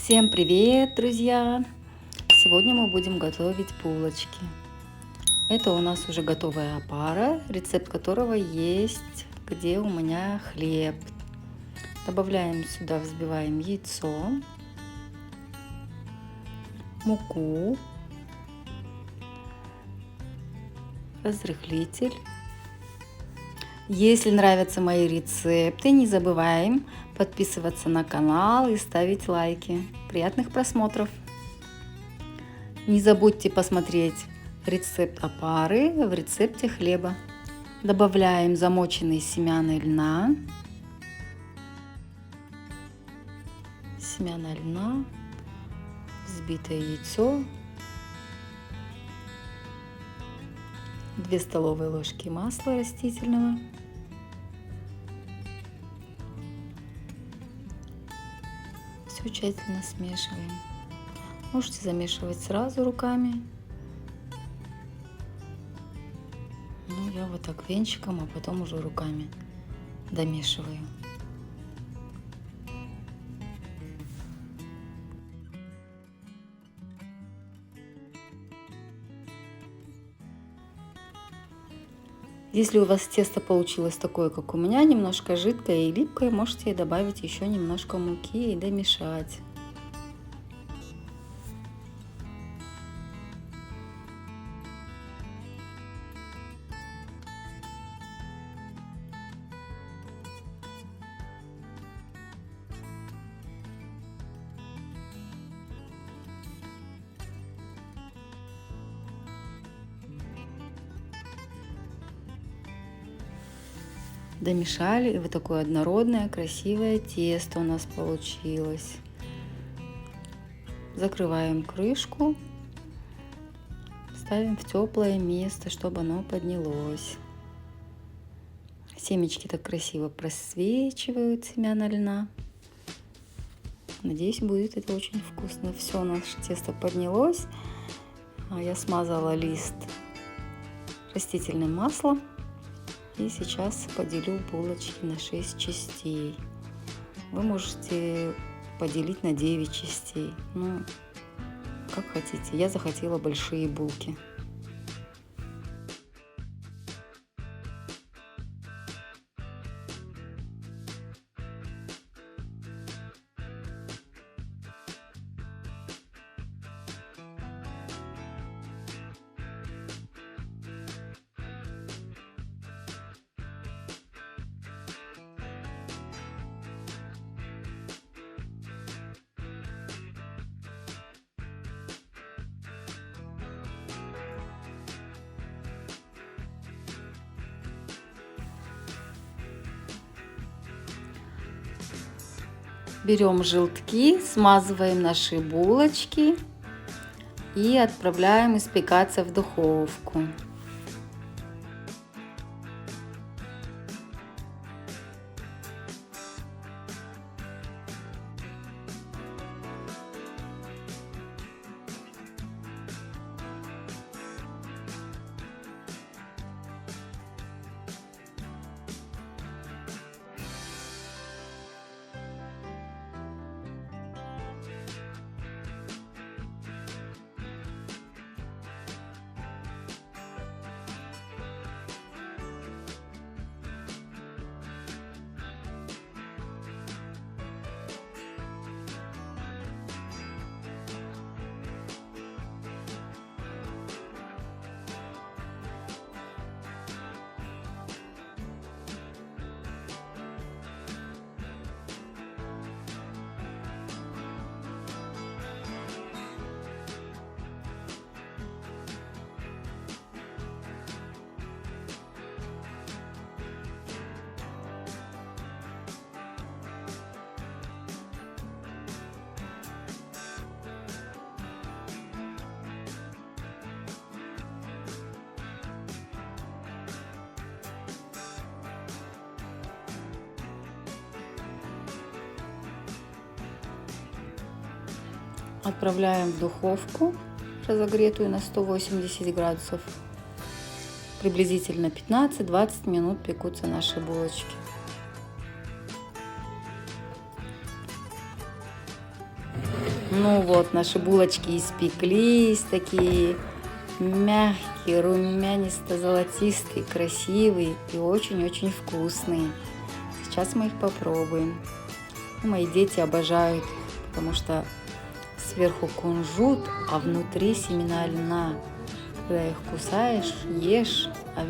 Всем привет, друзья! Сегодня мы будем готовить булочки. Это у нас уже готовая опара, рецепт которого есть, где у меня хлеб. Добавляем сюда, взбиваем яйцо, муку, разрыхлитель. Если нравятся мои рецепты, не забываем подписываться на канал и ставить лайки. Приятных просмотров! Не забудьте посмотреть рецепт опары в рецепте хлеба. Добавляем замоченные семена льна. Семена льна, взбитое яйцо, 2 столовые ложки масла растительного, все тщательно смешиваем. Можете замешивать сразу руками. Ну, я вот так венчиком, а потом уже руками домешиваю. Если у вас тесто получилось такое, как у меня, немножко жидкое и липкое, можете добавить еще немножко муки и домешать. Домешали, и вот такое однородное, красивое тесто у нас получилось. Закрываем крышку, ставим в теплое место, чтобы оно поднялось. Семечки так красиво просвечивают, семена льна. Надеюсь, будет это очень вкусно. Все, наше тесто поднялось. Я смазала лист растительным маслом. И сейчас поделю булочки на 6 частей. Вы можете поделить на 9 частей. Ну, как хотите. Я захотела большие булки. Берем желтки, смазываем наши булочки и отправляем испекаться в духовку. Отправляем в духовку, разогретую на 180 градусов. Приблизительно 15-20 минут пекутся наши булочки. Ну вот, наши булочки испеклись, такие мягкие, румянисто-золотистые, красивые и очень-очень вкусные. Сейчас мы их попробуем. Мои дети обожают, потому что сверху кунжут, а внутри семена льна. Когда их кусаешь, ешь, а